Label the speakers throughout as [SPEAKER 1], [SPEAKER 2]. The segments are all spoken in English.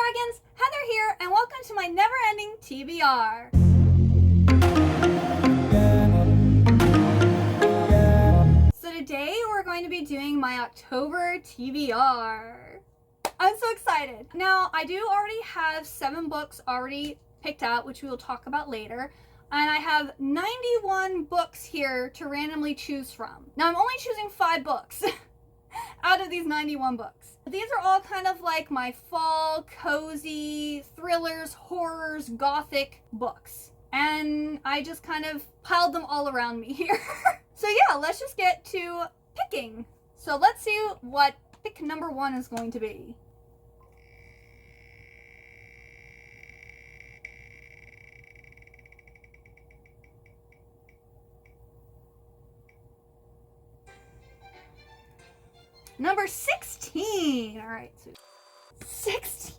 [SPEAKER 1] Dragons, Heather here, and welcome to my never-ending TBR. So today we're going to be doing my October TBR. I'm so excited. Now, I do already have 7 books already picked out, which we will talk about later. And I have 91 books here to randomly choose from. Now, I'm only choosing 5 books out of these 91 books. These are all kind of like my fall, cozy, thrillers, horrors, gothic books. And I just kind of piled them all around me here. So yeah, let's just get to picking. So let's see what pick number 1 is going to be. Number 16. All right, so 16.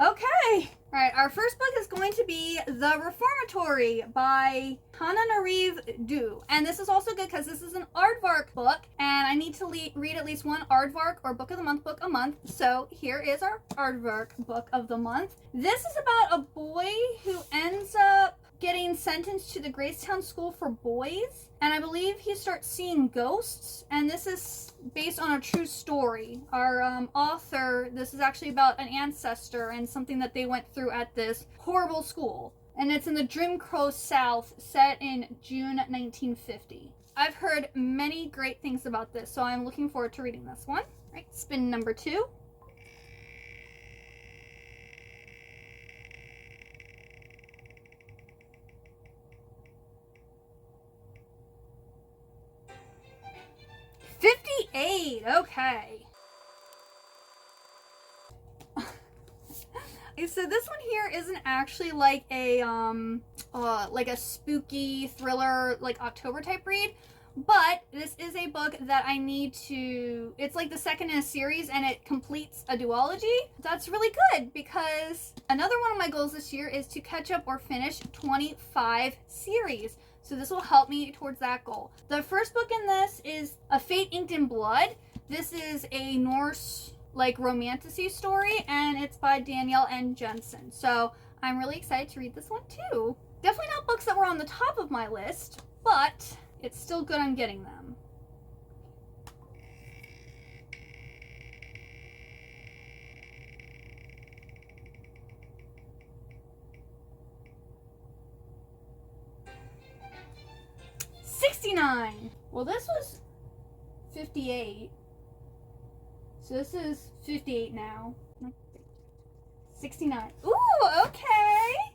[SPEAKER 1] Okay. All right, our first book is going to be The Reformatory by Tananarive Due. And this is also good because this is an aardvark book, and I need to read at least one aardvark or book of the month book a month. So here is our aardvark book of the month. This is about a boy who ends up getting sentenced to the Gracetown School for Boys, and I believe he starts seeing ghosts, and this is based on a true story. Our author, this is actually about an ancestor and something that they went through at this horrible school, and it's in the Jim Crow South, set in June 1950. I've heard many great things about this, so I'm looking forward to reading this one. All right, spin number 2. Okay. So this one here isn't actually like a spooky thriller like October type read, but this is a book that I need to, it's like the second in a series and it completes a duology. That's really good because another one of my goals this year is to catch up or finish 25 series. So this will help me towards that goal. The first book in this is A Fate Inked in Blood. This is a Norse like romantasy story, and it's by Danielle N. Jensen. So I'm really excited to read this one too. Definitely not books that were on the top of my list, but it's still good on getting them. Well, this was 58. So this is 58 now. 69. Ooh, okay.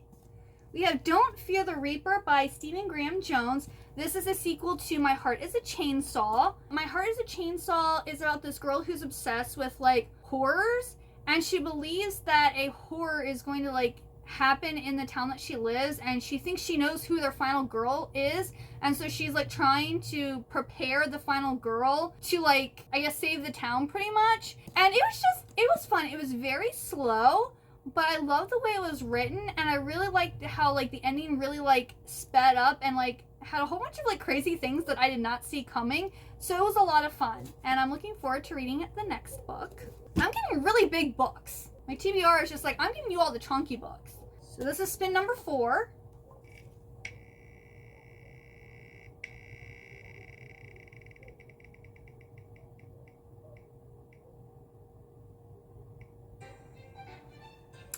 [SPEAKER 1] We have Don't Fear the Reaper by Stephen Graham Jones. This is a sequel to My Heart is a Chainsaw. My Heart is a Chainsaw is about this girl who's obsessed with like horrors, and she believes that a horror is going to like happen in the town that she lives, and she thinks she knows who their final girl is, and so she's like trying to prepare the final girl to like, I guess, save the town pretty much. And it was fun. It was very slow, but I love the way it was written, and I really liked how like the ending really like sped up and like had a whole bunch of like crazy things that I did not see coming. So it was a lot of fun, and I'm looking forward to reading the next book. I'm getting really big books. My TBR is just like, I'm giving you all the chunky books. So this is spin number 4.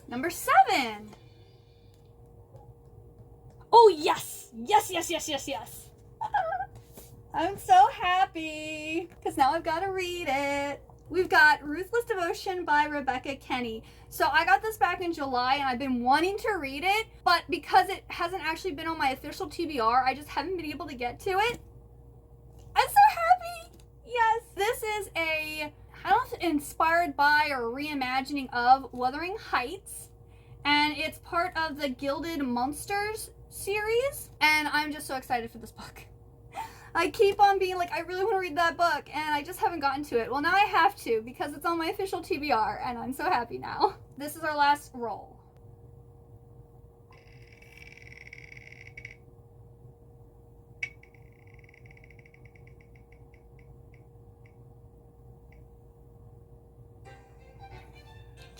[SPEAKER 1] Number 7. Oh, yes. Yes. I'm so happy because now I've got to read it. We've got Ruthless Devotion by Rebecca Kenny. So I got this back in July and I've been wanting to read it, but because it hasn't actually been on my official TBR, I just haven't been able to get to it. I'm so happy. Yes. This is I don't know if inspired by or reimagining of Wuthering Heights, and it's part of the Gilded Monsters series, and I'm just so excited for this book. I keep on being like, I really want to read that book, and I just haven't gotten to it. Well, now I have to because it's on my official TBR, and I'm so happy now. This is our last roll.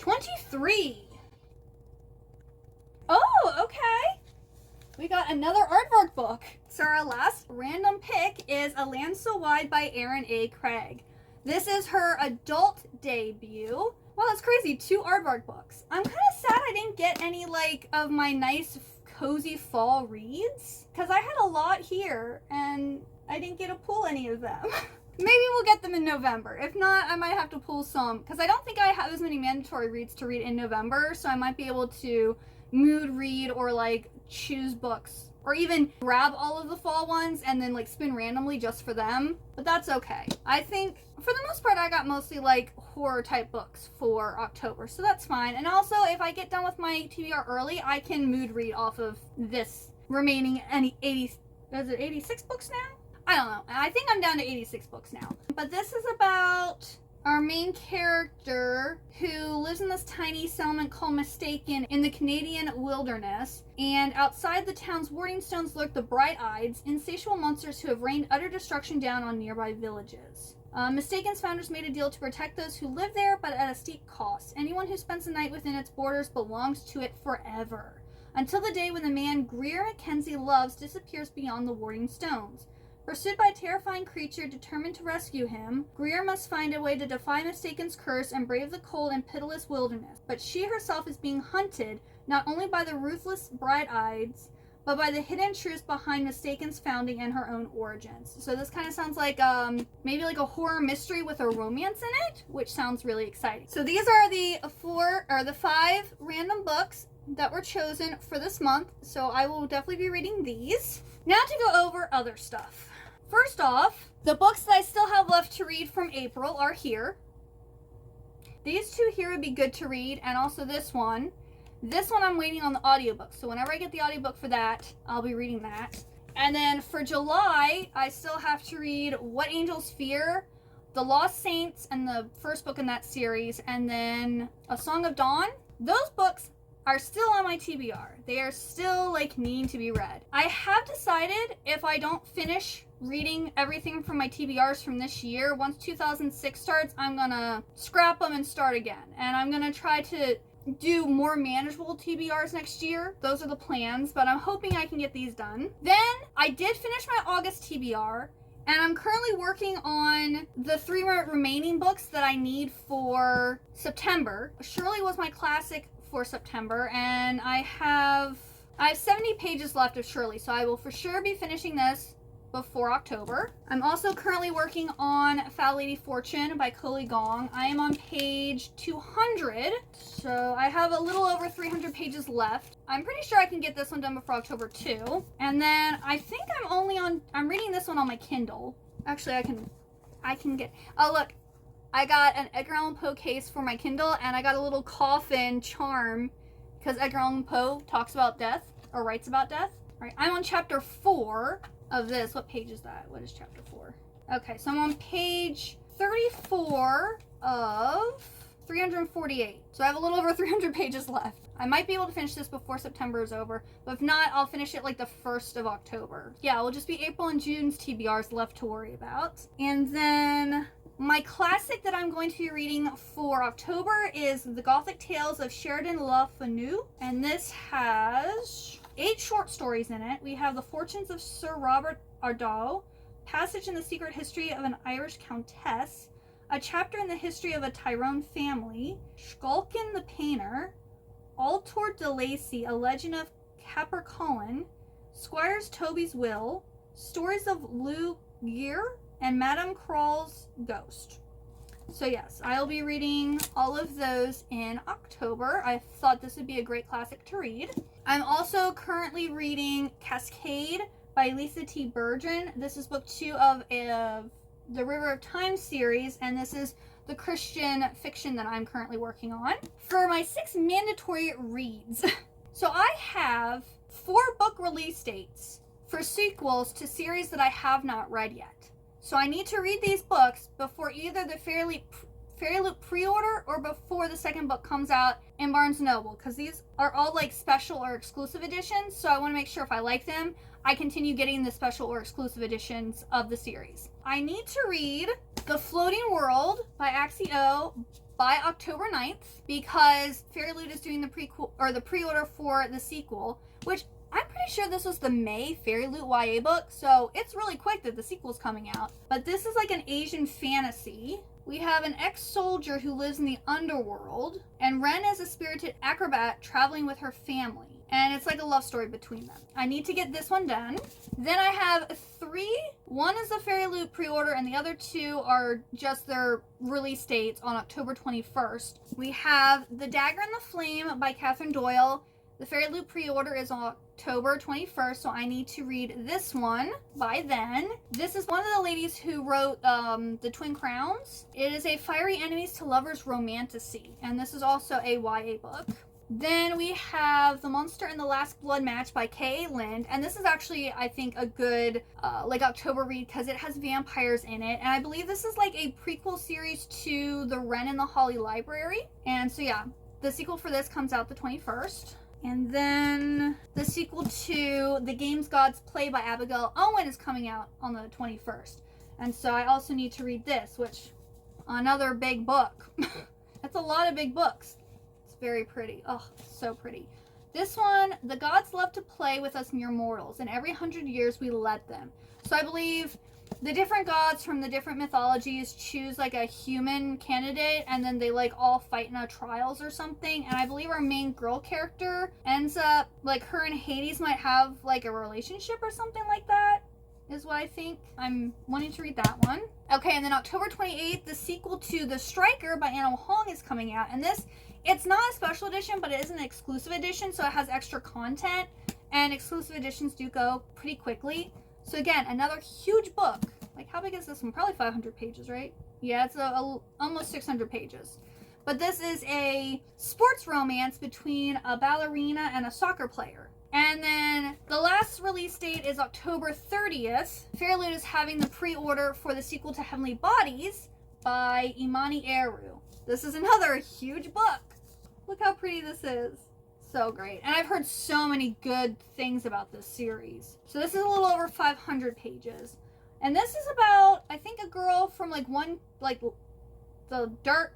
[SPEAKER 1] 23. Oh, okay. We got another aardvark book. So our last random pick is A Land So Wide by Erin A. Craig. This is her adult debut. Wow, that's crazy. 2 aardvark books. I'm kind of sad I didn't get any of my nice cozy fall reads, because I had a lot here and I didn't get to pull any of them. Maybe we'll get them in November. If not, I might have to pull some, because I don't think I have as many mandatory reads to read in November, so I might be able to mood read or choose books, or even grab all of the fall ones and then spin randomly just for them. But that's okay. I think for the most part I got mostly horror type books for October, so that's fine. And also, if I get done with my TBR early, I can mood read off of this remaining 86 books now? I don't know. I think I'm down to 86 books now. But this is about our main character who lives in this tiny settlement called Mistaken in the Canadian wilderness, and outside the town's warding stones lurk the bright-eyed, insatiable monsters who have rained utter destruction down on nearby villages. Mistaken's founders made a deal to protect those who live there, but at a steep cost. Anyone who spends the night within its borders belongs to it forever, until the day when the man Greer Mackenzie loves disappears beyond the warding stones. Pursued by a terrifying creature determined to rescue him, Greer must find a way to defy Mistaken's curse and brave the cold and pitiless wilderness. But she herself is being hunted, not only by the ruthless bright-eyeds, but by the hidden truths behind Mistaken's founding and her own origins. So this kind of sounds like maybe a horror mystery with a romance in it, which sounds really exciting. So these are the 5 random books that were chosen for this month. So I will definitely be reading these. Now to go over other stuff. First off, the books that I still have left to read from April are here. These 2 here would be good to read, and also this one. This one I'm waiting on the audiobook, so whenever I get the audiobook for that, I'll be reading that. And then for July, I still have to read What Angels Fear, The Lost Saints, and the first book in that series, and then A Song of Dawn. Those books are still on my TBR. They are still needing to be read. I have decided if I don't finish reading everything from my TBRs from this year, once 2006 starts, I'm gonna scrap them and start again. And I'm gonna try to do more manageable TBRs next year. Those are the plans, but I'm hoping I can get these done. Then I did finish my August TBR, and I'm currently working on the 3 remaining books that I need for September. Shirley was my classic for September, and I have 70 pages left of Shirley, so I will for sure be finishing this before October. I'm also currently working on Foul Lady Fortune by Coley Gong. I am on page 200, so I have a little over 300 pages left. I'm pretty sure I can get this one done before October too. And then I think I'm reading this one on my Kindle. Actually, I can get, oh look, I got an Edgar Allan Poe case for my Kindle, and I got a little coffin charm because Edgar Allan Poe talks about death, or writes about death. All right, I'm on chapter 4 of this. What page is that? What is chapter 4? Okay, so I'm on page 34 of 348. So I have a little over 300 pages left. I might be able to finish this before September is over, but if not, I'll finish it the 1st of October. Yeah, it'll just be April and June's TBRs left to worry about. And then my classic that I'm going to be reading for October is The Gothic Tales of Sheridan Le Fanu, and this has 8 short stories in it. We have The Fortunes of Sir Robert Ardow, Passage in the Secret History of an Irish Countess, A Chapter in the History of a Tyrone Family, Skulkin the Painter, Altor de Lacy, A Legend of Capercolin, Squires Toby's Will, Stories of Lou Gear, and Madame Crawl's Ghost. So yes, I'll be reading all of those in October. I thought this would be a great classic to read. I'm also currently reading Cascade by Lisa T. Burgeon. This is book 2 of the River of Time series, and this is the Christian fiction that I'm currently working on. For my 6 mandatory reads, so I have 4 book release dates for sequels to series that I have not read yet. So I need to read these books before either the Fairy Loot pre-order or before the second book comes out in Barnes & Noble, because these are all special or exclusive editions, so I want to make sure if I like them, I continue getting the special or exclusive editions of the series. I need to read The Floating World by Axie O, by October 9th because Fairy Loot is doing the pre-order for the sequel, which I'm pretty sure this was the May Fairy Loot YA book, so it's really quick that the sequel's coming out. But this is like an Asian fantasy. We have an ex-soldier who lives in the underworld, and Ren is a spirited acrobat traveling with her family. And it's like a love story between them. I need to get this one done. Then I have 3. One is the Fairy Loot pre-order, and the other 2 are just their release dates on October 21st. We have The Dagger and the Flame by Catherine Doyle. The Fairy Loot pre-order is on October 21st, so I need to read this one by then. This is one of the ladies who wrote The Twin Crowns. It is a fiery enemies to lovers romantasy, and this is also a YA book. Then we have The Monster and the Last Blood Match by K.A. Lind, and this is actually, I think, a good like October read because it has vampires in it, and I believe this is like a prequel series to The Wren and the Holly Library. And so yeah, the sequel for this comes out the 21st. And then the sequel to The Games Gods Play by Abigail Owen is coming out on the 21st. And so I also need to read this, which, another big book. That's a lot of big books. It's very pretty. Oh, so pretty. This one, the gods love to play with us mere mortals, and every 100 years we let them. So I believe the different gods from the different mythologies choose like a human candidate, and then they like all fight in a trials or something. And I believe our main girl character ends up like, her and Hades might have like a relationship or something like that, is what I think. I'm wanting to read that one. Okay, and then October 28th, the sequel to The Striker by Anna Hong is coming out. And this, it's not a special edition, but it is an exclusive edition, so it has extra content. And exclusive editions do go pretty quickly. So again, another huge book. Like, how big is this one? Probably 500 pages, right? Yeah, it's almost 600 pages. But this is a sports romance between a ballerina and a soccer player. And then the last release date is October 30th. Fairy Loot is having the pre-order for the sequel to Heavenly Bodies by Imani Eru. This is another huge book. Look how pretty this is. So great. And I've heard so many good things about this series. So this is a little over 500 pages. And this is about, I think, a girl from the Dark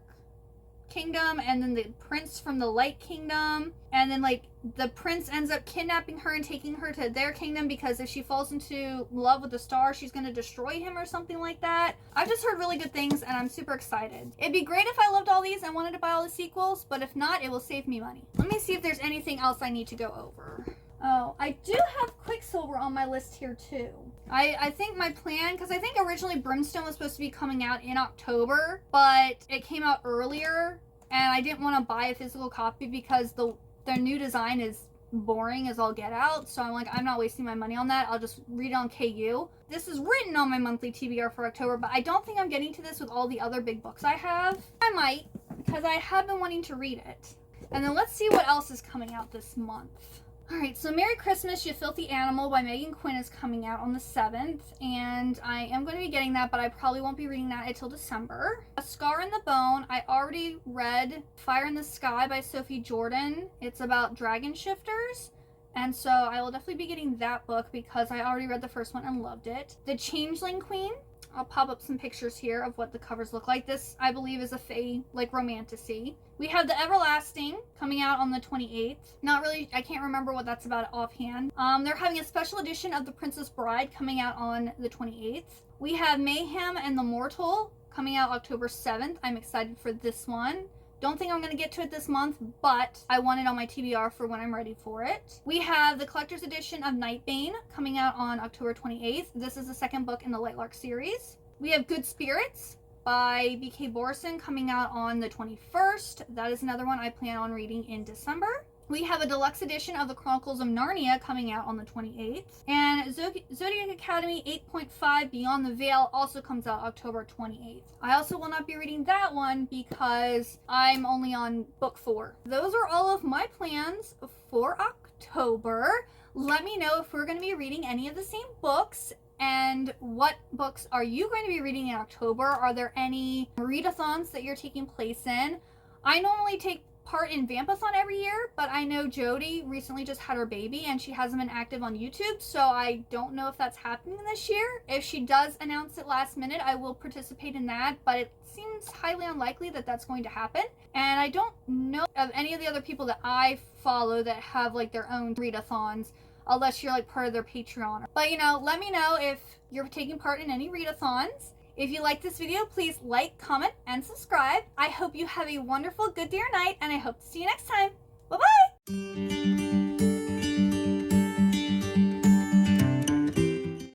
[SPEAKER 1] Kingdom, and then the prince from the Light Kingdom. And then like the prince ends up kidnapping her and taking her to their kingdom because if she falls into love with the star, she's going to destroy him or something like that. I've just heard really good things, and I'm super excited. It'd be great if I loved all these and wanted to buy all the sequels, but if not, it will save me money. Let me see if there's anything else I need to go over. Oh, I do have Quicksilver on my list here too. I think my plan, because I think originally Brimstone was supposed to be coming out in October, but it came out earlier, and I didn't want to buy a physical copy because their new design is boring as all get out. So I'm like, I'm not wasting my money on that. I'll just read it on KU. This is written on my monthly TBR for October, but I don't think I'm getting to this with all the other big books I have. I might, because I have been wanting to read it. And then let's see what else is coming out this month. Alright, so Merry Christmas, You Filthy Animal by Megan Quinn is coming out on the 7th, and I am going to be getting that, but I probably won't be reading that until December. A Scar in the Bone, I already read Fire in the Sky by Sophie Jordan. It's about dragon shifters, and so I will definitely be getting that book because I already read the first one and loved it. The Changeling Queen, I'll pop up some pictures here of what the covers look like. This, I believe, is a fae, like, romantasy. We have The Everlasting coming out on the 28th. Not really, I can't remember what that's about offhand. They're having a special edition of The Princess Bride coming out on the 28th. We have Mayhem and the Mortal coming out October 7th. I'm excited for this one. Don't think I'm going to get to it this month, but I want it on my TBR for when I'm ready for it. We have the collector's edition of Nightbane coming out on October 28th. This is the second book in the Lightlark series. We have Good Spirits by B.K. Borison coming out on the 21st. That is another one I plan on reading in December. We have a deluxe edition of the Chronicles of Narnia coming out on the 28th. And Zodiac Academy 8.5 Beyond the Veil also comes out October 28th. I also will not be reading that one because I'm only on book 4. Those are all of my plans for October. Let me know if we're going to be reading any of the same books. And what books are you going to be reading in October? Are there any readathons that you're taking place in? I normally take part in Vampathon every year, but I know Jody recently just had her baby and she hasn't been active on YouTube, so I don't know if that's happening this year. If she does announce it last minute, I will participate in that, but it seems highly unlikely that that's going to happen. And I don't know of any of the other people that I follow that have like their own readathons, unless you're like part of their Patreon. But you know, let me know if you're taking part in any readathons. If you like this video, please like, comment, and subscribe. I hope you have a wonderful good day or night, and I hope to see you next time.